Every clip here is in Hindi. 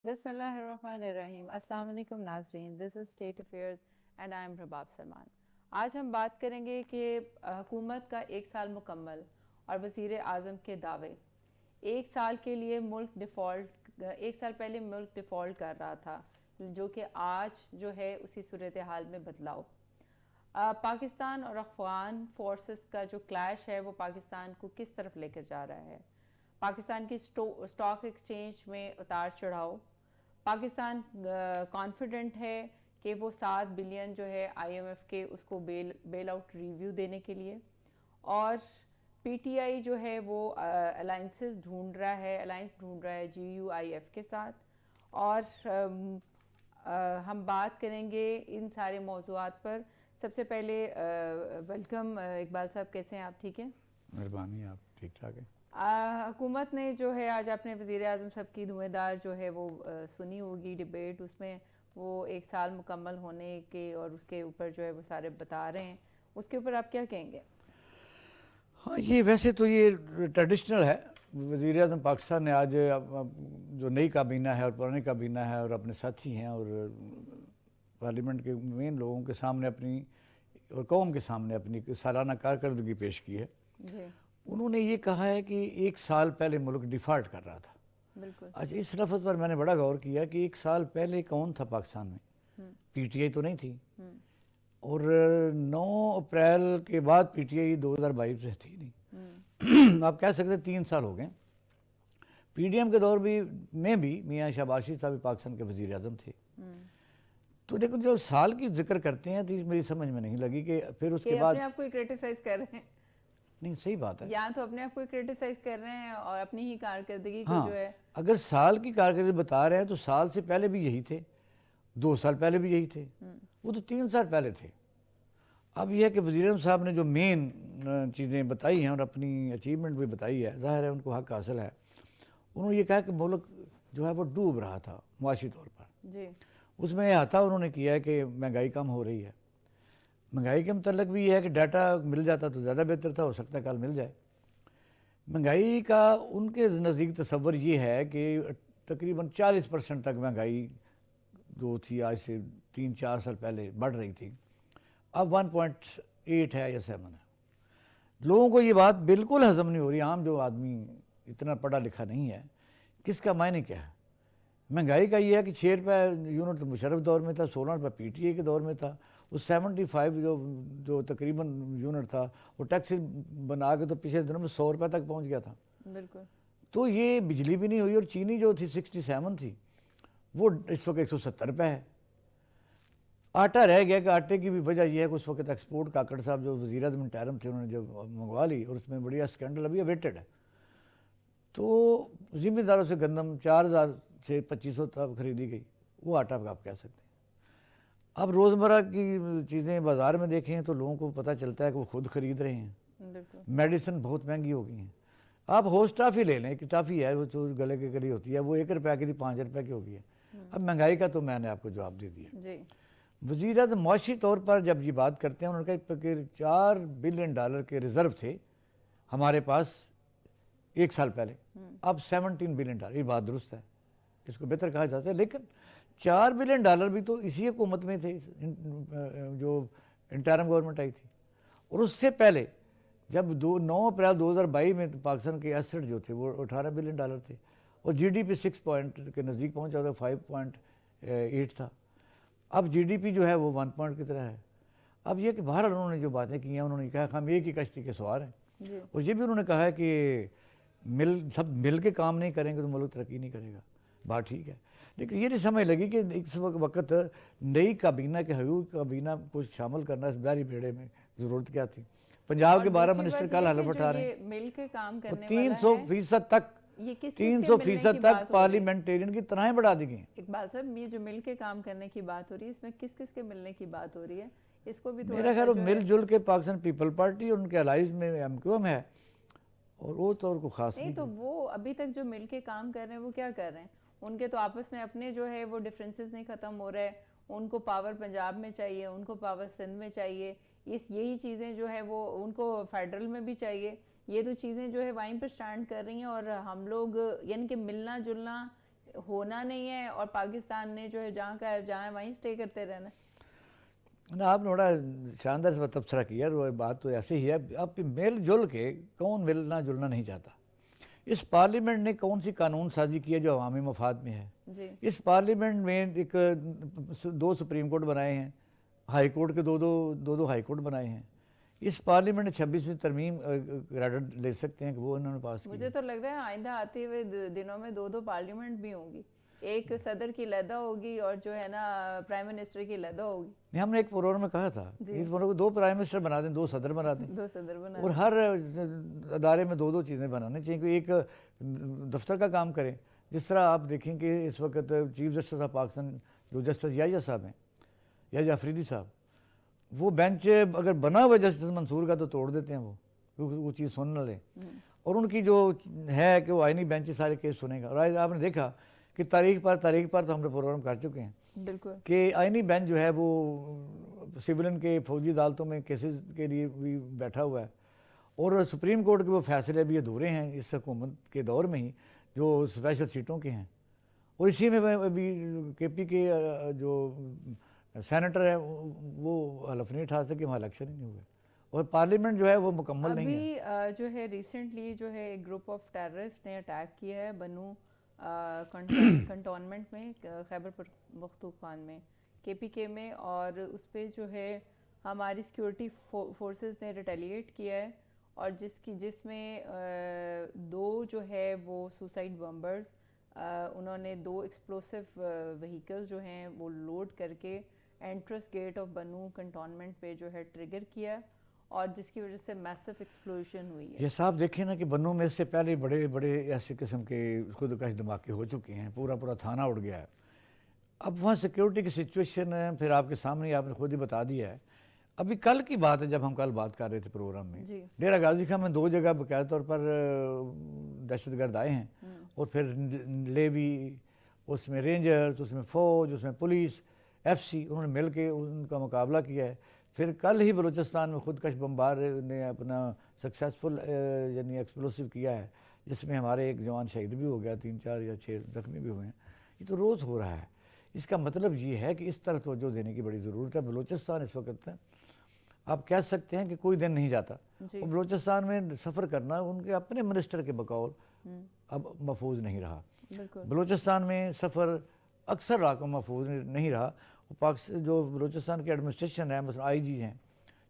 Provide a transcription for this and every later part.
बिस्मिल्लाहिर्रहमानिर्रहीम। अस्सलाम वालेकुम नाज़रीन, this is state affairs and I am Rabab Salman. आज हम बात करेंगे कि हुकूमत का एक साल मुकम्मल और वज़ीर आज़म के दावे। एक साल के लिए मुल्क डिफ़ॉल्ट, एक साल पहले मुल्क डिफ़ॉल्ट कर रहा था, जो कि आज जो है उसी सूरत हाल में बदलाव। पाकिस्तान और अफ़गान फोर्सेस का जो क्लैश है वो पाकिस्तान को किस तरफ लेकर जा रहा है। पाकिस्तान की स्टॉक एक्सचेंज में उतार चढ़ाव। पाकिस्तान कॉन्फिडेंट है कि वो 7 बिलियन जो है आईएमएफ के उसको बेल आउट रिव्यू देने के लिए। और पीटीआई जो है वो अलायंस ढूंढ रहा है जीयूआईएफ के साथ। और हम बात करेंगे इन सारे मौज़ूआत पर। सबसे पहले वेलकम इकबाल साहब, कैसे हैं आप? ठीक हैं? मेहरबानी, आप ठीक ठाक हैं। हुकूमत ने जो है आज अपने वज़ीर आज़म साहब की धुएंधार जो है वो सुनी होगी डिबेट, उसमें वो एक साल मुकम्मल होने के और उसके ऊपर जो है वो सारे बता रहे हैं। उसके ऊपर आप क्या कहेंगे? हाँ, ये वैसे तो ये ट्रेडिशनल है। वज़ीर आज़म पाकिस्तान ने आज जो नई काबीना है और पुरानी काबीना है और अपने साथी हैं और पार्लियामेंट के मेन लोगों के सामने अपनी और कौम के सामने अपनी सालाना कारकर्दगी पेश की है। जी, उन्होंने ये कहा है कि एक साल पहले मुल्क डिफ़ॉल्ट कर रहा था। बिल्कुल। अच्छा, इस लफ्ज़ पर मैंने बड़ा गौर किया कि एक साल पहले कौन था पाकिस्तान में? हम्म, पीटीआई तो नहीं थी। हम्म, और 9 अप्रैल के बाद पीटीआई 2022 से थी हम्म, नहीं। आप कह सकते हैं 3 साल हो गए। पीडीएम के दौर में भी मियाँ शाबाशी साहब पाकिस्तान के वज़ीर आज़म थे। हम्म। तो लेकिन जो साल की जिक्र करते हैं तो मेरी समझ में नहीं लगी कि फिर उसके कि अपने बाद। आप को क्रिटिसाइज कर रहे हैं, नहीं, सही बात है। या तो अपने आप को क्रिटिसाइज कर रहे हैं और अपनी ही कारकर्दगी को जो हाँ, है। अगर साल की कारकर्दगी बता रहे हैं तो साल से पहले भी यही थे, 2 साल पहले भी यही थे, हम्म, वो तो 3 साल पहले थे। अब यह है कि वज़ीर आज़म साहब ने जो मेन चीज़ें बताई हैं और अपनी अचीवमेंट भी बताई है, ज़ाहिर है उनको हक हासिल है। उन्होंने ये कहा कि मुल्क जो है वो डूब रहा था मुआशी तौर पर। जी, उसमें यह आता उन्होंने किया है कि महंगाई कम हो रही है। महंगाई के मतलब भी ये है कि डाटा मिल जाता तो ज़्यादा बेहतर था, हो सकता है कल मिल जाए। महंगाई का उनके नज़दीक तस्वर ये है कि तकरीबन 40% तक महंगाई जो थी आज से 3-4 साल पहले बढ़ रही थी, अब 1.8 है या 7 है। लोगों को ये बात बिल्कुल हजम नहीं हो रही। आम जो आदमी इतना पढ़ा लिखा नहीं है, किसका मायने क्या है? महंगाई का ये है कि 6 रुपये यूनिट तो मुशर्रफ दौर में था, 16 रुपये पीटीए के दौर में था। उस 75 जो जो तकरीबन यूनिट था वो टैक्स बना के तो पिछले दिनों में 100 रुपये तक पहुंच गया था। बिल्कुल। तो ये बिजली भी नहीं हुई। और चीनी जो थी 67 थी, वो इस वक्त 170 रुपये है। आटा रह गया कि आटे की भी वजह यह है कि उस वक्त एक्सपोर्ट काकड़ साहब जो वज़ीर आज़म इंटरिम थे उन्होंने जब मंगवा ली और उसमें बढ़िया स्कैंडल अभी अवेटेड है। तो ज़िम्मेदारों से गंदम 4,000 से 2500 तक खरीदी गई, वो आटा आप कह सकते हैं। अब रोज़मर्रा की चीज़ें बाज़ार में देखें तो लोगों को पता चलता है कि वो खुद ख़रीद रहे हैं। बिल्कुल। मेडिसिन बहुत महंगी हो गई हैं। आप होस्ट टाफ़ी ले लें, कि टाफ़ी है वो जो गले के करीब होती है, वो 1 रुपये की थी 5 रुपये की हो गई है। अब महंगाई का तो मैंने आपको जवाब दे दिया। जी, वज़ीर आज़म मुआशी तौर पर जब ये बात करते हैं, उन्होंने कहा कि $4 बिलियन के रिज़र्व थे हमारे पास एक साल पहले, अब $17 बिलियन। ये बात दुरुस्त है, इसको बेहतर कहा जाता है। लेकिन $4 बिलियन भी तो इसी हुकूमत में थे जो इंटरिम गवर्नमेंट आई थी। और उससे पहले जब 9 अप्रैल 2022 में तो पाकिस्तान के एसेट जो थे वो $18 बिलियन थे और जीडीपी 6 पॉइंट के नज़दीक पहुंचा था, 5.8 था। अब जीडीपी जो है वो 1 पॉइंट की तरह है। अब ये कि बहरहाल उन्होंने जो बातें की हैं, उन्होंने कहा हम एक ही कश्ती के सवार हैं। जी, और ये भी उन्होंने कहा है कि सब मिल के काम नहीं करेंगे तो मुल्क तरक्की नहीं करेगा। बात ठीक है, लेकिन ये नहीं समझ लगी कि इस वक्त नई काबीना के हयूब काबीना को शामिल करना इस बहरी बेड़े में ज़रूरत क्या थी। पंजाब और के 12 दूसरी मिनिस्टर बात कल यह हलफ कि जो उठा रहे हैं। ये मिल के काम और करने तीन वाला सौ है, फीसद तक ये किस किस तीन के सौ मिलने फीसद की तक बात हो रही है? पार्लियामेंटेरियन की तनख्वाहें बढ़ा दी गई। इकबाल साहब, ये जो मिल के काम करने की बात हो रही है, इसमें किस किस के मिलने की बात हो रही है? इसको भी थोड़ा मेरा सा ख्याल जो है। मिलजुल के पाकिस्तान पीपल पार्टी और उनके अलाइज में एमक्यूएम है, और वो तो और को खास नहीं नहीं तो कोई। वो अभी तक जो मिल के काम कर रहे हैं वो क्या कर रहे हैं? उनके तो आपस में अपने जो है वो डिफरेंसेस नहीं ख़त्म हो रहे। उनको पावर पंजाब में चाहिए, उनको पावर सिंध में चाहिए। इस यही चीज़ें जो है वो उनको फेडरल में भी चाहिए। ये तो चीज़ें जो है वहीं पर स्टैंड कर रही हैं और हम लोग यानी कि मिलना जुलना होना नहीं है और पाकिस्तान ने जो है जहाँ का है जहाँ है वहीं स्टे करते रहना है। ना आपने बड़ा शानदार से तबसरा किया, और बात तो ऐसे ही है। अब मिल जुल के कौन मिलना जुलना नहीं चाहता। इस पार्लियामेंट ने कौन सी कानून साजी की है जो अवामी मफाद में है? जी इस पार्लियामेंट में एक 2 सुप्रीम कोर्ट बनाए हैं, हाई कोर्ट के दो हाई कोर्ट बनाए हैं। इस पार्लियामेंट ने 26वीं तरमीम क्रेडिट ले सकते हैं कि वो इन्होंने पास की मुझे है। तो लग रहा है आइंदा आते हुए दिनों में दो दो पार्लियामेंट भी होंगी, एक सदर की लदा होगी और जो है ना प्राइम मिनिस्टर की लदा होगी। नहीं, हमने एक प्रोग्राम में कहा था जी। इस प्रोग्राम को 2 प्राइम मिनिस्टर बना दें, 2 सदर बना दें, दो सदर बना और दें। हर अदारे में 2 चीज़ें बनानी चाहिए। कि एक दफ्तर का काम करें, जिस तरह आप देखें कि इस वक्त चीफ जस्टिस ऑफ पाकिस्तान जो जस्टिस याहिया साहब हैं, याहिया अफरीदी साहब, वो बेंच अगर बना हुआ जस्टिस मंसूर का तो तोड़ देते हैं वो, क्योंकि वो चीज़ सुन न ले। और उनकी जो है कि वो आईनी बेंच सारे केस सुनेगा। और आज आपने देखा कि तारीख पर तो हमने प्रोग्राम कर चुके हैं बिल्कुल कि आईनी बेंच जो है वो सिविलियन के फौजी अदालतों में केसेस के लिए भी बैठा हुआ है। और सुप्रीम कोर्ट के वो फैसले भी अधूरे हैं इस हुकूमत के दौर में ही, जो स्पेशल सीटों के हैं। और इसी में अभी KP के जो सेनेटर है वो हलफ नहीं उठा सके, वहाँ इलेक्शन ही नहीं हुए, और पार्लियामेंट जो है वो मुकम्मल नहीं है। अभी जो है रिसेंटली जो है एक ग्रुप ऑफ टेररिस्ट ने अटैक किया है बनू कंटोनमेंट में खैबर पख्तूनख्वा में KPK में, और उस पर जो है हमारी सिक्योरिटी फोर्सेस ने रिटेलिएट किया है, और जिसमें दो जो है वो सुसाइड बम्बर्स, उन्होंने 2 एक्सप्लोसिव व्हीकल जो हैं वो लोड करके एंट्रेंस गेट ऑफ बनू कंटोनमेंट पे जो है ट्रिगर किया, और जिसकी वजह से मैसिव एक्सप्लोजन हुई है। ये साहब देखें ना कि बन्नू में इससे पहले बड़े बड़े ऐसे किस्म के खुदकश धमाके हो चुके हैं, पूरा पूरा थाना उड़ गया है। अब वहाँ सिक्योरिटी की सिचुएशन है, फिर आपके सामने आपने खुद ही बता दिया है। अभी कल की बात है, जब हम कल बात कर रहे थे प्रोग्राम में, जी डेरा गाजी खां में 2 जगह बकायदा तौर पर दहशतगर्द आए हैं, और फिर लेवी, उसमें रेंजर्स, उसमें फ़ौज, उसमें पुलिस, FC, उन्होंने मिल के उनका मुकाबला किया है। फिर कल ही बलूचिस्तान में खुदकश बम्बार ने अपना सक्सेसफुल यानी एक्सप्लोसिव किया है, जिसमें हमारे एक जवान शहीद भी हो गया, 3 4 या 6 जख्मी भी हुए हैं। ये तो रोज़ हो रहा है। इसका मतलब ये है कि इस तरह तवज्जो देने की बड़ी ज़रूरत है। बलूचिस्तान इस वक्त आप कह सकते हैं कि कोई दिन नहीं जाता, और बलूचिस्तान में सफ़र करना उनके अपने मिनिस्टर के बकौल अब महफूज नहीं रहा। बलूचिस्तान में सफ़र अक्सर राकों महफूज नहीं रहा। पाकिस्तान जो बलूचिस्तान की एडमिनिस्ट्रेशन है, मतलब IG हैं,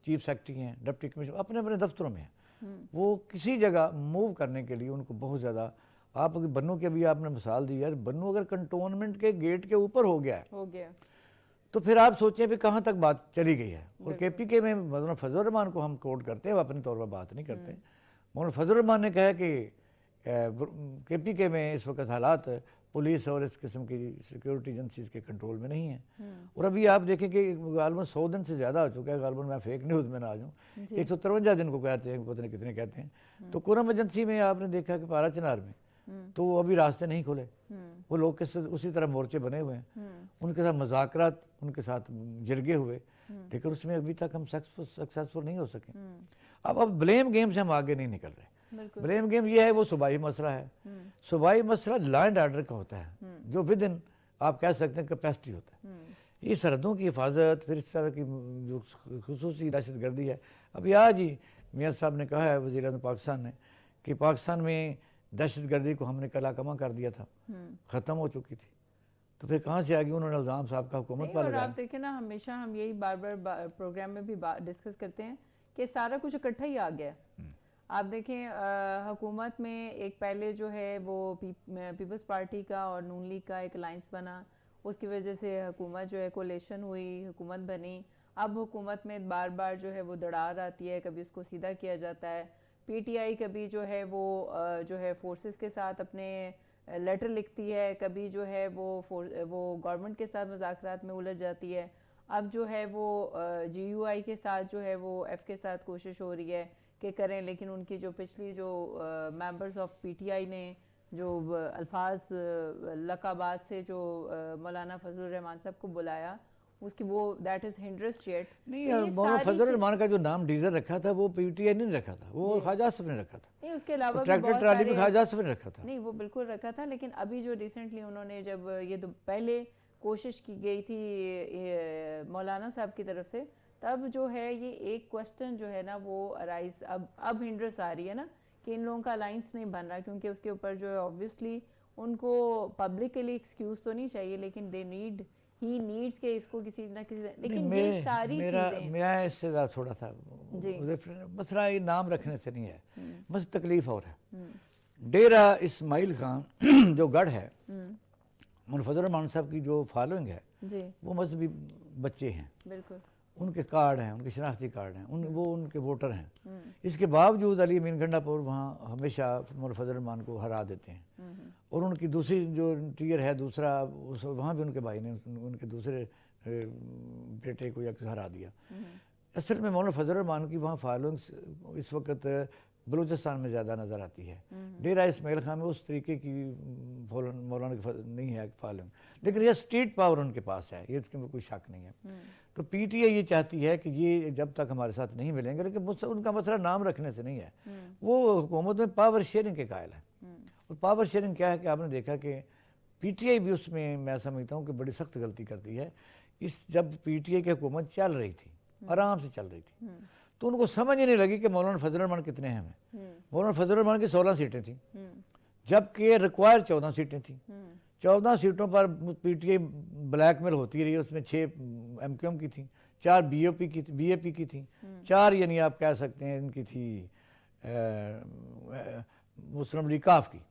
चीफ सेक्रेटरी हैं, डिप्टी कमिश्नर अपने अपने दफ्तरों में हैं, वो किसी जगह मूव करने के लिए उनको बहुत ज़्यादा, आप बन्नू की अभी आपने मिसाल दी है, बन्नू अगर कंटोनमेंट के गेट के ऊपर हो गया तो फिर आप सोचें भी कहाँ तक बात चली गई है। और KPK में मौलाना फजल रहमान को हम कोट करते हैं, अपने तौर पर बात नहीं करते। मौलाना फजल रहमान ने कहा कि KPK में इस वक्त हालात पुलिस और इस किस्म की सिक्योरिटी एजेंसीज के कंट्रोल में नहीं है। और अभी आप देखें कि गालबन 100 दिन से ज़्यादा हो चुका है, गालबन मैं फेक न्यूज़ में ना आ जाऊँ, 153 दिन को कहते हैं, पता नहीं कितने कहते हैं। तो कुरम एजेंसी में आपने देखा कि पारा चिनार में तो अभी रास्ते नहीं खुले, वो लोग किस उसी तरह मोर्चे बने हुए हैं, उनके साथ मज़ाकरात, उनके साथ जिरगे हुए, लेकिन उसमें अभी तक हम सक्सेसफुल नहीं हो सके। अब ब्लेम गेम से हम आगे नहीं निकल रहे। ब्लेम गेम ये है, वो सूबाई मसला है। सूबाई मसला लॉ एंड ऑर्डर का होता है, जो विद इन आप कह सकते हैं कैपेसिटी होता है। ये सरहदों की हिफाजत, फिर इस तरह की जो खुसूसी दहशत गर्दी है। अभी आज ही मियाँ साहब ने कहा है, वज़ीर आज़म पाकिस्तान ने, कि पाकिस्तान में दहशत गर्दी को हमने कलाकमा कर दिया था, ख़त्म हो चुकी थी। तो फिर कहाँ से आ गई? उन्होंने इल्ज़ाम साहब का हुकूमत पर लगाया। आप देखें ना, हमेशा हम यही बार बार प्रोग्राम में भी डिस्कस करते हैं कि सारा कुछ इकट्ठा ही आ गया। आप देखें हुकूमत में एक पहले जो है वो पीपल्स पार्टी का और नून लीग का एक अलायंस बना, उसकी वजह से हुकूमत जो है कोलेशन हुई, हुकूमत बनी। अब हुकूमत में बार बार जो है वो दरार आती है, कभी उसको सीधा किया जाता है। PTI कभी जो है वो जो है फोर्सेस के साथ अपने लेटर लिखती है, कभी जो है वो गवर्नमेंट के साथ मुज़ाकरात में उलझ जाती है। अब जो है वो GUI के साथ जो है वो F के साथ कोशिश हो रही है कि करें, लेकिन उनकी जो पिछली जो मेंबर्स ऑफ PTI ने जो अल्फाज लकाबात से जो मौलाना फजल रहमान साहब को बुलाया, उसकी वो दैट इज हिंड्रेस जेट। नहीं यार, मौलाना फजल रहमान का जो नाम डीजल रखा था वो पीटीआई ने रखा था, वो ख्वाजा आसिफ ने रखा था। नहीं, उसके अलावा भी ट्रैक्टर बहुत ट्राली में सारे ख्वाजा आसिफ ने रखा था। नहीं, वो बिल्कुल रखा था, लेकिन अभी जो रिसेंटली उन्होंने जब ये तो पहले कोशिश की गई थी मौलाना साहब की तरफ से, तब जो है ये एक क्वेश्चन जो है ना वो अराइज अब हिंड्रेस आ रही है ना कि इन लोगों का अलाइंस नहीं बन रहा, क्योंकि उसके ऊपर जो है ऑब्वियसली उनको पब्लिकली एक्सक्यूज तो नहीं चाहिए, लेकिन दे नीड ही नीड्स के इसको किसी ना किसी, नहीं, लेकिन ये सारी मेरा चीजें मैं इससे ज़्यादा थोड़ा सा जी मसला ये नाम रखने से नहीं है, बस तकलीफ और है। हम्म डेरा इस्माइल खान जो गढ़ है, हम्म, मुनफजल फजल रहमान साहब की जो फॉलोइंग है जी वो मजहबी बच्चे हैं, बिल्कुल उनके कार्ड हैं, उनके शनाख्ती कार्ड हैं, वो उनके वोटर हैं। हम्म इसके बावजूद अली अमीन गंडापुर वहाँ हमेशा मुनफजल फजल रहमान को हरा देते हैं। और उनकी दूसरी जो टीयर है दूसरा, उस वहाँ भी उनके भाई ने उनके दूसरे बेटे को या हरा दिया। असल में मौलाना फजल रहमान की वहाँ फॉलोइंग इस वक्त बलूचिस्तान में ज़्यादा नज़र आती है। डेरा इस्माइल खान में उस तरीके की मौलाना की नहीं है फॉलोइंग, लेकिन यह स्टेट पावर उनके पास है, ये इसमें कोई शक नहीं है। तो पीटीआई ये चाहती है कि ये जब तक हमारे साथ नहीं मिलेंगे, लेकिन उनका मसला नाम रखने से नहीं है, वो हुकूमत में पावर शेयरिंग के कायल है। और पावर शेयरिंग क्या है कि आपने देखा कि पीटीआई भी उसमें मैं समझता हूँ कि बड़ी सख्त गलती करती है। जब पीटीआई की हुकूमत चल रही थी, आराम से चल रही थी, तो उनको समझ ही नहीं लगी कि मौलाना फजल रहमान कितने हैं हमें। मौलाना फजल रहमान की 16 सीटें थी, जबकि रिक्वायर्ड 14 सीटें थी। 14 सीटों पर पीटीआई ब्लैकमेल होती रही, उसमें 6 एमक्यूएम की थी, 4 बीएपी की थी, 4 यानी आप कह सकते हैं इनकी थी मुस्लिम लीग काफ की।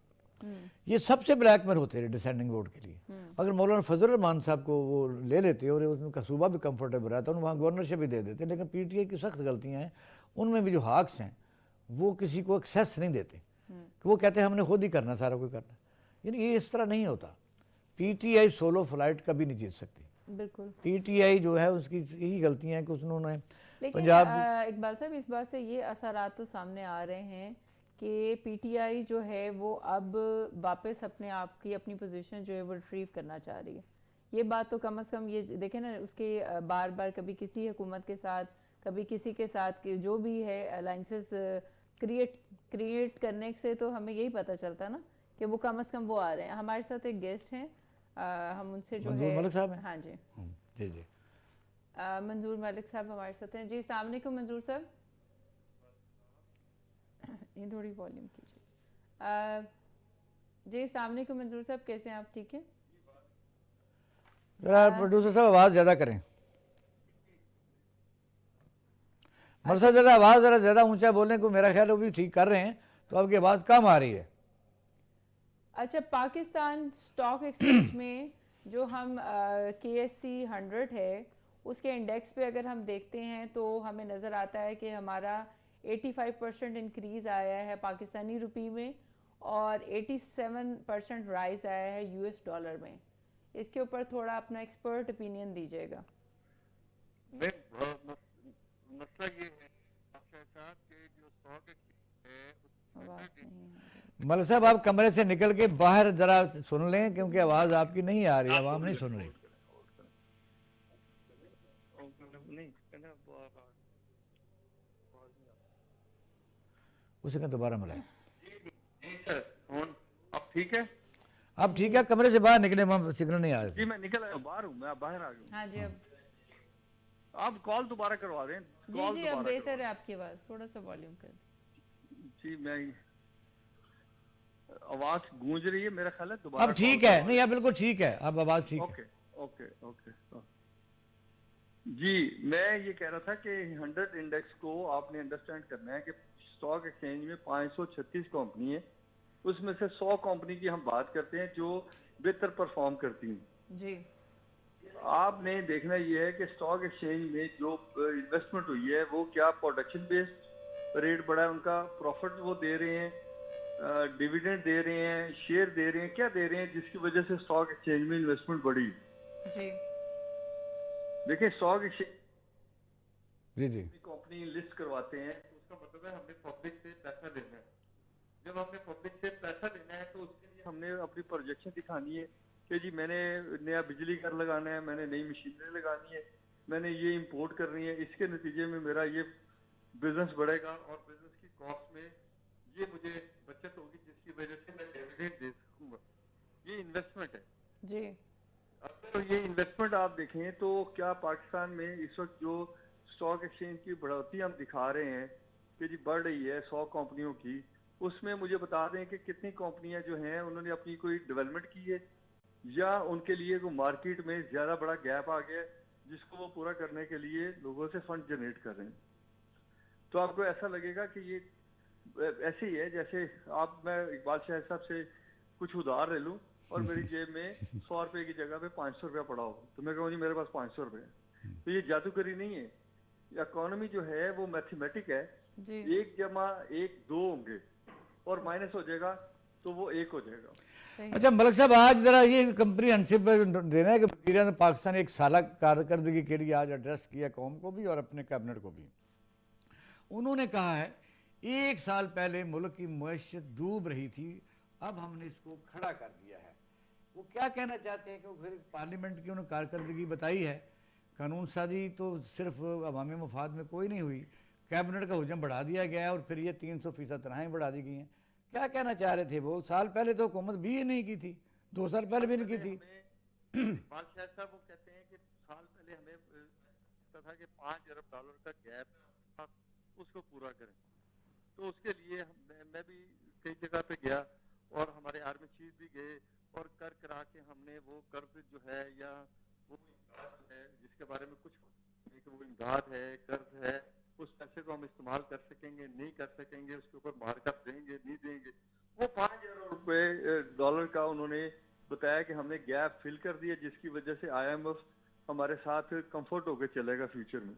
ये सबसे ब्लैकमेल होते रहे डिसेंडिंग वोट के लिए। अगर मौलाना फजल रहमान साहब को वो ले लेते और उनका सूबा भी कंफर्टेबल रहता, उन्हें वहाँ गवर्नरशिप भी दे देते, लेकिन पीटीआई की सख्त गलतियाँ हैं, उनमें भी जो हाक्स हैं वो किसी को एक्सेस नहीं देते, कि वो कहते हैं हमने खुद ही करना, सारा कोई करना। यानी ये इस तरह नहीं होता। पीटीआई सोलो फ्लाइट कभी नहीं जीत सकती। बिल्कुल पीटीआई जो है उसकी यही गलतियाँ हैं कि उन्होंने लेकिन पंजाब इकबाल साहब इस बात से ये असरात तो सामने आ रहे हैं कि पीटीआई जो है वो अब वापस अपने आप की अपनी पोजीशन जो है वो रिट्रीव करना चाह रही है। ये बात तो कम से कम ये देखें ना, उसके बार बार कभी किसी हुकूमत के साथ, कभी किसी के साथ जो भी है अलाइंसेस क्रिएट करने से तो हमें यही पता चलता है ना कि वो कम से कम वो आ रहे हैं। हमारे साथ एक गेस्ट हैं, हम उनसे जो मंजूर है मलिक साहब हैं। हाँ जी जी जी मंजूर मलिक साहब हमारे साथ हैं। जी अस्सलाम वालेकुम मंजूर साहब, ये थोड़ी वॉल्यूम कीजिए। जी अस्सलाम वालेकुम मंजूर साहब, कैसे हैं आप? ठीक है, जरा प्रोड्यूसर साहब आवाज़ ज़्यादा करें। मरसा ज़्यादा आवाज़ ज़रा ज़्यादा ऊंचा बोलने को मेरा ख्याल है वो भी ठीक कर रहे हैं, तो आपकी आवाज़ कम आ रही है। अच्छा, पाकिस्तान स्टॉक एक्सचेंज में जो हम KSE 100 है उसके इंडेक्स पे अगर हम देखते हैं तो हमें नज़र आता है कि हमारा 85% इंक्रीज़ आया है पाकिस्तानी रुपी में और 87% राइज आया है US डॉलर में। इसके ऊपर थोड़ा अपना एक्सपर्ट ओपिनियन दीजिएगा। मसला ये है आखिरकार के जो स्टॉक है आवाज़ नहीं है। मलिक साहब आप कमरे से निकल के बाहर ज़रा सुन लें, क्योंकि आवाज़ आपकी नहीं आ रही, आवाम नहीं सुन रही। उसे कहें दोबारा मिलाएं। अब ठीक है? अब ठीक है, कमरे से बाहर निकले, वहाँ सिग्नल नहीं आ रहा। जी मैं निकल आया, बाहर हूँ, मैं बाहर आ गया। हाँ जी, अब आप कॉल दोबारा करवा दें। जी जी अब बेहतर है आपकी आवाज़, थोड़ा सा वॉल्यूम कर। जी मैं आवाज गूंज रही है, मेरा ख्याल है दोबारा। अब ठीक है, नहीं अब बिल्कुल ठीक है, अब आवाज़ ठीक है। Okay okay okay. जी मैं ये कह रहा था कि 100 इंडेक्स को आपने अंडरस्टैंड करना है कि स्टॉक एक्सचेंज में 536 कंपनी है, उसमें से 100 कंपनी की हम बात करते हैं जो बेहतर परफॉर्म करती हैं। जी आपने देखना ये है कि स्टॉक एक्सचेंज में जो इन्वेस्टमेंट हुई है वो क्या प्रोडक्शन बेस्ड रेट बढ़ा है उनका, प्रॉफिट वो दे रहे हैं, डिविडेंड दे रहे हैं, शेयर दे रहे हैं, क्या दे रहे हैं जिसकी वजह से स्टॉक एक्सचेंज में इन्वेस्टमेंट बढ़ी। जी देखिए स्टॉक एक्सचेंज जी जी कंपनी लिस्ट करवाते हैं तो उसका मतलब है हमने पब्लिक से पैसा लेना है। जब हमने पब्लिक से पैसा लेना है तो उसके लिए हमने अपनी प्रोजेक्शन दिखानी है कि जी मैंने नया बिजली घर लगाना है, मैंने नई मशीनरी लगानी है, मैंने ये इंपोर्ट करनी है, इसके नतीजे में मेरा ये बिजनेस बढ़ेगा और बिजनेस की कॉस्ट में ये मुझे बचत होगी जिसकी वजह से मैं डिविडेंड दे सकूंगा। ये इन्वेस्टमेंट है। जी। अगर ये इन्वेस्टमेंट आप देखें तो क्या पाकिस्तान में इस वक्त जो स्टॉक एक्सचेंज की बढ़ोतरी हम दिखा रहे हैं कि जी बढ़ रही है 100 कंपनियों की, उसमें मुझे बता दें कि कितनी कंपनियां जो हैं उन्होंने अपनी कोई डेवलपमेंट की है या उनके लिए कोई मार्केट में ज्यादा बड़ा गैप आ गया है जिसको वो पूरा करने के लिए लोगों से फंड जनरेट कर रहे हैं। तो आपको ऐसा लगेगा कि ये ऐसे ही है जैसे आप, मैं इकबाल शाह साहब से कुछ उधार ले लूं और मेरी जेब में 100 रुपए की जगह पे 500 रुपया पड़ा हो तो मैं कहूँ जी मेरे पास 500 रुपए है। तो ये जादूगरी नहीं है, इकोनॉमी जो है वो मैथमेटिक है। जी। 1+1=2 होंगे और माइनस हो जाएगा तो वो 1 हो जाएगा। सही। अच्छा मलक साहब, आज जरा ये कंप्रीहेंसिव देना है कि वज़ीर ने पाकिस्तान एक साल कारकर्दगी के लिए आज एड्रेस किया कौम को भी और अपने कैबिनेट को भी। उन्होंने कहा है 1 साल पहले मुल्क की मईशत डूब रही थी, अब हमने इसको खड़ा कर दिया है। वो क्या कहना चाहते हैं कि फिर पार्लियामेंट की उन्होंने कारकर्दगी बताई है, कानून साजी तो सिर्फ अवामी मफाद में कोई नहीं हुई, कैबिनेट का हुजम बढ़ा दिया गया है और फिर ये 300% तनख्वाहें बढ़ा दी गई हैं। क्या कहना चाह रहे थे वो? साल पहले तो हुकूमत भी ये नहीं की थी, 2 साल पहले भी नहीं की थी। बादशाह साहब वो कहते हैं कि साल पहले हमें पता था कि $5 अरब का गैप था, उसको पूरा करें। तो उसके लिए मैं भी कई जगह पे गया और हमारे आर्मी चीफ भी गए और कर करा के हमने वो कर्ज जो है या वो इमदाद है जिसके बारे में कुछ नहीं कि वो इमदाद है, कर्ज है, उस पैसे को हम इस्तेमाल कर सकेंगे नहीं कर सकेंगे, उसके ऊपर मार्कअप देंगे नहीं देंगे, वो $5 अरब का उन्होंने बताया कि हमने गैप फिल कर दिया जिसकी वजह से IMF हमारे साथ कंफर्ट होकर चलेगा फ्यूचर में।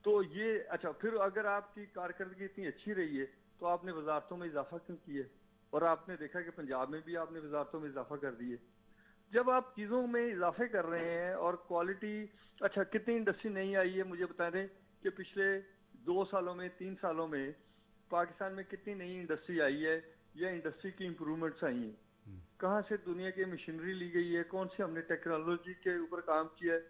तो ये अच्छा, फिर अगर आपकी कारकर्दगी इतनी अच्छी रही है तो आपने वजारतों में इजाफा क्यों किया? और आपने देखा कि पंजाब में भी आपने वजारतों में इजाफा कर दिए। जब आप चीज़ों में इजाफे कर रहे हैं और क्वालिटी, अच्छा कितनी इंडस्ट्री नहीं आई है मुझे बता दें कि पिछले 2 सालों में 3 सालों में पाकिस्तान में कितनी नई इंडस्ट्री आई है या इंडस्ट्री की इम्प्रूवमेंट्स आई हैं, कहाँ से दुनिया की मशीनरी ली गई है, कौन से हमने टेक्नोलॉजी के ऊपर काम किया है,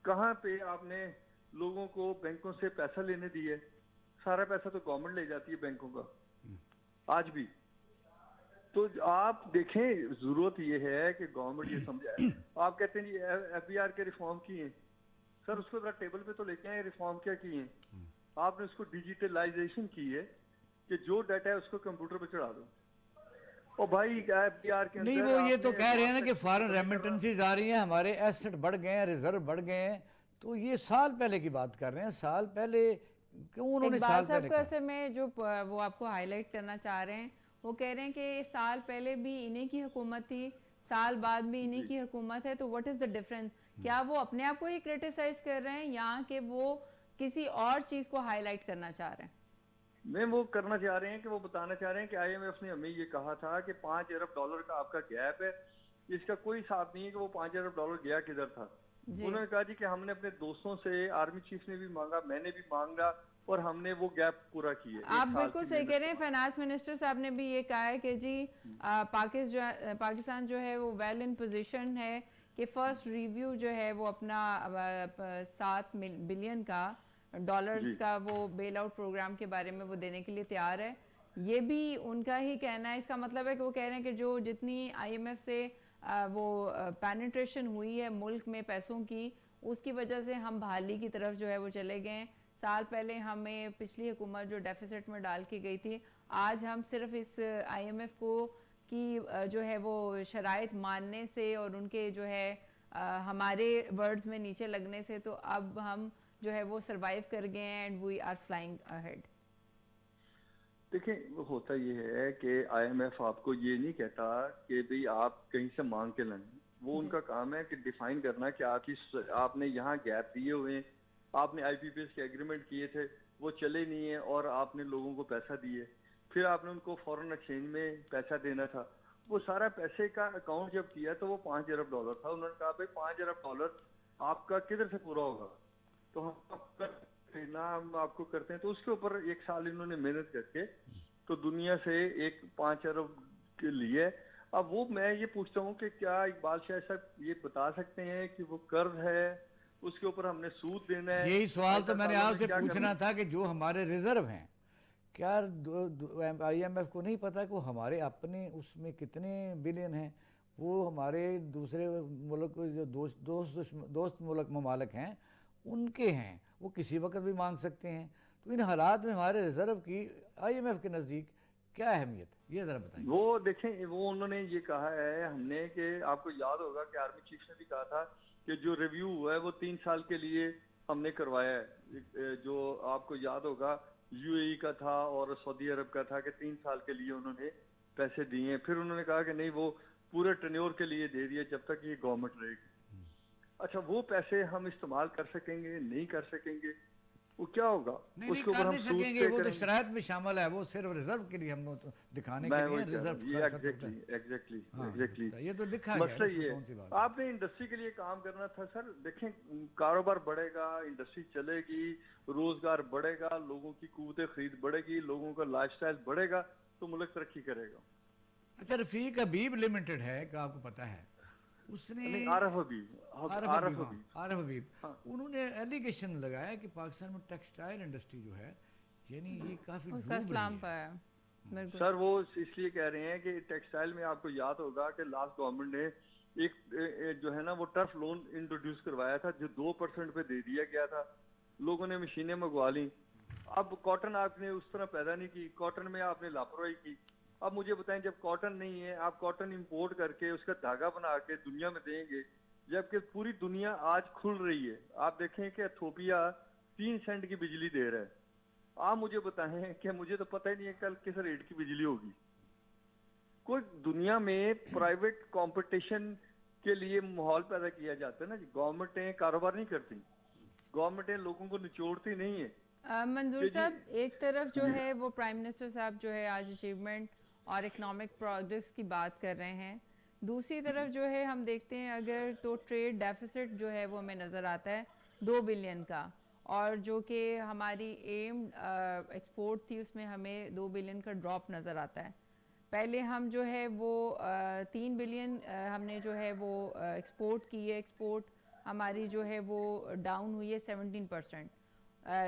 कहाँ पे आपने लोगों को बैंकों से पैसा लेने दिया है। सारा पैसा तो गवर्नमेंट ले जाती है बैंकों का आज भी। तो आप देखें, जरूरत ये है कि गवर्नमेंट ये समझे। आप कहते हैं जी FBR के रिफॉर्म किए, सर उसको जरा टेबल पे तो लेके आए, रिफॉर्म क्या किए? आपने उसको डिजिटलाइजेशन की है कि जो डाटा है उसको कंप्यूटर पे चढ़ा दो। और भाई FBR के नहीं, अंदर वो ये तो आपने कह रहे हैं ना कि मार्केट फॉरेन नहीं कर रहा। रेमिटेंसीज आ रही हैं, हमारे एसेट बढ़ गए हैं, रिजर्व बढ़ गए हैं। तो ये साल पहले की बात कर रहे हैं, साल पहले क्यों उन्होंने इकबाल साल साहब पहले को कहा? ऐसे में जो वो आपको हाईलाइट करना चाह रहे हैं, वो कह रहे हैं कि साल पहले भी इन्हीं की हुकूमत थी, साल बाद भी इन्हीं की हुकूमत है, तो व्हाट इज द डिफरेंस? क्या वो अपने आप को ही क्रिटिसाइज कर रहे हैं या कि वो किसी और चीज को हाईलाइट करना चाह रहे हैं? मैं वो करना चाह रहे हैं कि वो बताना चाह रहे हैं कि IMF ने हमें ये कहा था कि $5 अरब का आपका गैप है, इसका कोई हिसाब नहीं है कि वो $5 अरब गया किधर था। जी। उन्होंने कहा जी कि हमने अपने दोस्तों से, आर्मी चीफ ने भी मांगा, मैंने भी मांगा और हमने वो गैप पूरा किया आप 1 साल बिल्कुल की सही मेहनत कह के रहे हैं। बाद। फाइनेंस मिनिस्टर साहब ने भी ये कहा है कि जी पाकिस्तान जो है वो वेल इन पोजीशन है कि फर्स्ट रिव्यू जो है वो अपना $7 बिलियन का डॉलर्स जी का वो बेल आउट प्रोग्राम के बारे में वो देने के लिए तैयार है। ये भी उनका ही कहना है। इसका मतलब है कि वो कह रहे हैं कि जो जितनी IMF से वो पेनिट्रेशन हुई है मुल्क में पैसों की, उसकी वजह से हम बहाली की तरफ जो है वो चले गए हैं। साल पहले हमें पिछली हुकूमत जो डेफिसिट में डाल के गई थी, आज हम सिर्फ इस IMF को की जो है वो शराइत मानने से और उनके जो है हमारे वर्ड्स में नीचे लगने से, तो अब हम जो है वो सरवाइव कर गए हैं and we are flying ahead. देखें, होता ये है कि IMF आपको ये नहीं कहता कि भाई आप कहीं से मांग के लाएं। वो उनका काम है कि डिफाइन करना कि आपने यहाँ गैप दिए हुए हैं, आपने IPPS के एग्रीमेंट किए थे, वो चले नहीं है और आपने लोगों को पैसा दिए, फिर आपने उनको फॉरेन एक्सचेंज में पैसा देना था। वो सारा पैसे का अकाउंट जब किया तो वो $5 अरब था। उन्होंने कहा भाई $5 अरब आपका किधर से पूरा होगा, तो हम ना हम आपको करते हैं। तो उसके ऊपर 1 साल इन्होंने मेहनत करके तो दुनिया से एक 5 अरब के लिए अब वो मैं ये पूछता हूँ कि क्या इकबाल शाह साहब ये बता सकते हैं कि वो कर्ज है, उसके ऊपर हमने सूद देना है, यही सवाल तो आइंदा मैंने सालों में आपसे क्या करना पूछना है? था कि जो हमारे रिजर्व हैं, क्या IMF को नहीं पता कि वो हमारे अपने उसमें कितने बिलियन हैं? वो हमारे दूसरे मुल्क जो दोस्त मुल्क ममालिक हैं उनके हैं, वो किसी वक्त भी मांग सकते हैं। तो इन हालात में हमारे रिजर्व की IMF के नज़दीक क्या अहमियत है, ये ज़रा बताइए। वो देखें, वो उन्होंने ये कहा है हमने कि आपको याद होगा कि आर्मी चीफ ने भी कहा था कि जो रिव्यू हुआ है वो 3 साल के लिए हमने करवाया है। जो आपको याद होगा UAE का था और सऊदी अरब का था कि 3 साल के लिए उन्होंने पैसे दिए हैं। फिर उन्होंने कहा कि नहीं, वो पूरे टेन्योर के लिए दे दिए जब तक ये गवर्नमेंट रहेगी। अच्छा, वो पैसे हम इस्तेमाल कर सकेंगे नहीं कर सकेंगे, वो क्या होगा? नहीं नहीं, उसके ऊपर कर हम नहीं सूद सकेंगे, पे वो तो करेंगे। शराइत में शामिल है, वो सिर्फ रिजर्व के लिए हम तो दिखाने के मैं लिए वही कह रहा रिजर्व हूँ, ये खत्म होता एग्जैक्टली है। एग्जैक्टली हाँ एग्जैक्टली ये तो दिखा गया ना, मसला इसमें ये है। कौन सी बात है। आपने इंडस्ट्री के लिए काम करना था सर। देखें, कारोबार बढ़ेगा, इंडस्ट्री चलेगी, रोजगार बढ़ेगा, लोगों की कुव्वत खरीद बढ़ेगी, लोगों का लाइफस्टाइल बढ़ेगा, तो मुल्क तरक्की करेगा। अच्छा, रफीक हबीब लिमिटेड है कि आपको पता है, उसने नहीं, आरफ अभी, आरफ आरफ हबीब, हाँ अभी, आरफ हबीब, हाँ उन्होंने एलिगेशन लगाया कि पाकिस्तान में टेक्सटाइल इंडस्ट्री जो है, यानी ये काफ़ी उसका डूब रही स्लाम्प है। है। बिल्कुल। सर। वो इसलिए कह रहे हैं कि टेक्सटाइल में आपको याद होगा कि लास्ट गवर्नमेंट ने जो है ना वो टर्फ लोन इंट्रोड्यूस करवाया था, जो 2% पे दे दिया गया था। लोगों ने मशीनें मंगवा ली। अब कॉटन आपने उस तरह पैदा नहीं की, कॉटन में आपने लापरवाही की। अब मुझे बताएं, जब कॉटन नहीं है, आप कॉटन इंपोर्ट करके उसका धागा बना के दुनिया में देंगे, जबकि पूरी दुनिया आज खुल रही है। आप देखें कि इथोपिया 3 सेंट की बिजली दे रहा है। आप मुझे बताएं कि मुझे तो पता ही नहीं है कल किस रेट की बिजली होगी। कोई दुनिया में प्राइवेट कंपटीशन के लिए माहौल पैदा किया जाता है ना जी। गवर्नमेंटें कारोबार नहीं करती, गवर्नमेंटें लोगों को निचोड़ती नहीं है मंजूर कि जी। साहब, एक तरफ जो जी है वो प्राइम मिनिस्टर साहब जो है आज अचीवमेंट और इकोनॉमिक प्रोग्रेस की बात कर रहे हैं, दूसरी तरफ जो है हम देखते हैं अगर तो ट्रेड डेफिसिट जो है वो हमें नज़र आता है 2 बिलियन का, और जो कि हमारी एम एक्सपोर्ट थी उसमें हमें 2 बिलियन का ड्रॉप नज़र आता है। पहले हम जो है वो 3 बिलियन हमने जो है वो एक्सपोर्ट की है, एक्सपोर्ट हमारी जो है वो डाउन हुई है 17%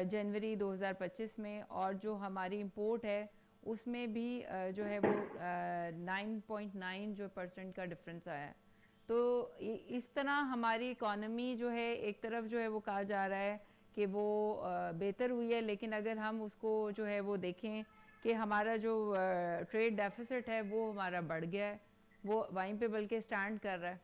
जनवरी 2025 में, और जो हमारी इंपोर्ट है उसमें भी जो है वो 9.9 जो परसेंट का डिफरेंस आया है। तो इस तरह हमारी इकॉनमी जो है एक तरफ जो है वो कहा जा रहा है कि वो बेहतर हुई है, लेकिन अगर हम उसको जो है वो देखें कि हमारा जो ट्रेड डेफिसिट है वो हमारा बढ़ गया है, वो वहीं पे बल्कि स्टैंड कर रहा है।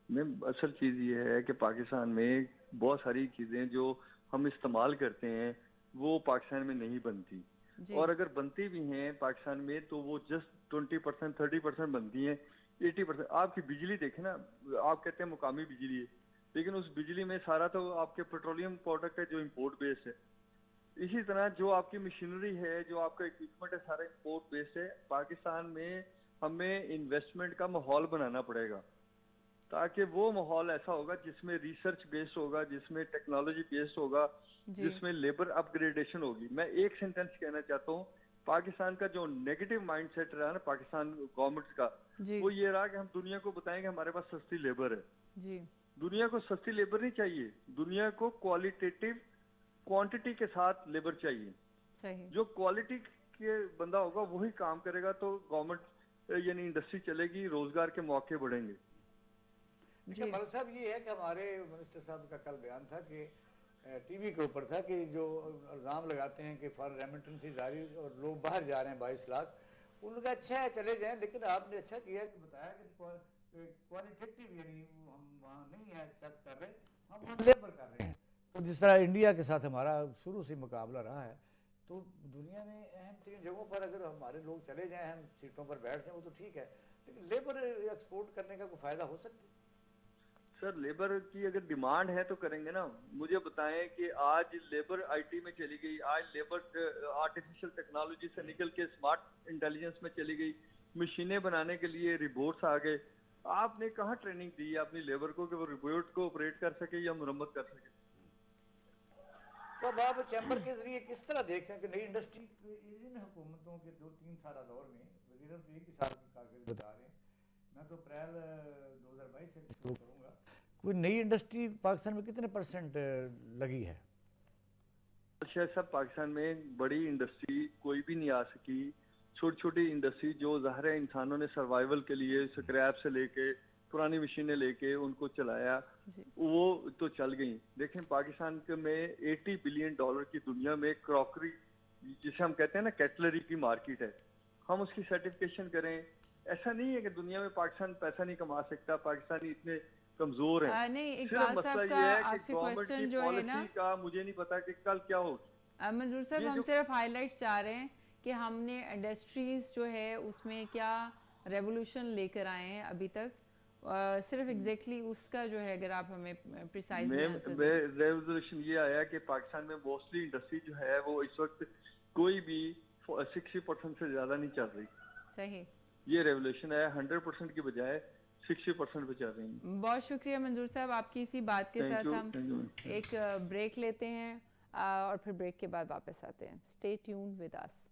मैम, असल चीज ये है कि पाकिस्तान में बहुत सारी चीजें जो हम इस्तेमाल करते हैं वो पाकिस्तान में नहीं बनती, जी और अगर बनती भी हैं पाकिस्तान में तो वो जस्ट 20% 30% बनती हैं। 80% आपकी बिजली देखें ना, आप कहते हैं मुकामी बिजली है, लेकिन उस बिजली में सारा तो आपके पेट्रोलियम प्रोडक्ट है जो इम्पोर्ट बेस्ड है। इसी तरह जो आपकी मशीनरी है, जो आपका इक्विपमेंट है, सारा इम्पोर्ट बेस्ड है। पाकिस्तान में हमें इन्वेस्टमेंट का माहौल बनाना पड़ेगा, ताकि वो माहौल ऐसा होगा जिसमें रिसर्च बेस्ड होगा, जिसमें टेक्नोलॉजी बेस्ड होगा, जी जिसमें लेबर अपग्रेडेशन होगी। मैं एक सेंटेंस कहना चाहता हूँ, पाकिस्तान का जो नेगेटिव माइंडसेट रहा ना पाकिस्तान गवर्नमेंट का, जी वो ये रहा कि हम दुनिया को बताएंगे हमारे पास सस्ती लेबर है। जी दुनिया को सस्ती लेबर नहीं चाहिए, दुनिया को क्वालिटेटिव क्वांटिटी के साथ लेबर चाहिए। सही। जो क्वालिटी के बंदा होगा वही काम करेगा, तो गवर्नमेंट यानी इंडस्ट्री चलेगी, रोजगार के मौके बढ़ेंगे। देखिए जी मलिक साहब, ये है कि हमारे मिनिस्टर साहब का कल बयान था कि टीवी के ऊपर था कि जो इल्ज़ाम लगाते हैं कि फॉर रेमिटेंसी जारी और लोग बाहर जा रहे हैं 22 लाख, उनका अच्छा है चले जाएं, लेकिन आपने अच्छा किया कि बताया कि क्वालिटेटिव, यानी हम वहाँ नहीं है एक्सेप्ट कर रहे, हम वहाँ लेबर कर रहे हैं। तो जिस तरह इंडिया के साथ हमारा शुरू से मुकाबला रहा है, तो दुनिया में अहम तीन जगहों पर अगर हमारे लोग चले जाएं, हम सीटों पर बैठ जाएं, वो तो ठीक है, लेकिन लेबर एक्सपोर्ट करने का कोई फ़ायदा हो सकता है? सर, लेबर की अगर डिमांड है तो करेंगे ना। मुझे बताएं कि आज लेबर आईटी में चली गई, आज लेबर आर्टिफिशियल टेक्नोलॉजी से निकल के स्मार्ट इंटेलिजेंस में चली गई, मशीनें बनाने के लिए रिबोट्स आ गए। आपने कहाँ ट्रेनिंग दी है अपनी लेबर को कि वो रिबोट को ऑपरेट कर सके या मरम्मत कर सके? तो अब आप चैम्बर के जरिए किस तरह देखते हैं कि नई इंडस्ट्री इन हुकूमतों के 2-3 साल दौर में, सिर्फ एक ही साल की कारकर्दगी बता रहे हैं। मैं तो अप्रैल 2022 से शुरू करूँगा। कोई नई इंडस्ट्री पाकिस्तान में कितने परसेंट लगी है? शायद साहब पाकिस्तान में बड़ी इंडस्ट्री कोई भी नहीं आ सकी। छोटी छोटी इंडस्ट्री जो ज़ाहिर है इंसानों ने सर्वाइवल के लिए स्क्रैप से लेके पुरानी मशीनें लेके उनको चलाया, वो तो चल गई। देखें पाकिस्तान के में $80 बिलियन की दुनिया में क्रॉकरी जिसे हम कहते हैं ना कैटलरी की मार्केट है। हम उसकी सर्टिफिकेशन करें, ऐसा नहीं है कि दुनिया में पाकिस्तान पैसा नहीं कमा सकता, पाकिस्तानी इतने कमजोर है। नहीं, सिर्फ इकबाल मसला साहब ये का है कि आपसे गवर्नमेंट की क्वेश्चन जो है ना, पॉलिसी का मुझे नहीं पता कि कल क्या होगी। मंजूर साहब ये हम जो सिर्फ हाईलाइट्स चाह रहे हैं कि हमने इंडस्ट्रीज जो है उसमें क्या रेवोल्यूशन लेकर आए हैं अभी तक, सिर्फ एग्जैक्टली उसका जो है अगर आप हमें प्रिसाइजली आंसर दें। रेवोल्यूशन ये आया कि पाकिस्तान में मोस्टली इंडस्ट्री जो है वो इस वक्त कोई भी 60% से ज्यादा नहीं चल रही। सही, ये रेवोल्यूशन है, 100% की बजाय 60% पे चल रही है। बहुत शुक्रिया मंजूर साहब, आपकी इसी बात के थैंक साथ यू, हम थैंक यू। एक ब्रेक लेते हैं और फिर ब्रेक के बाद वापस आते हैं। Stay tuned with us.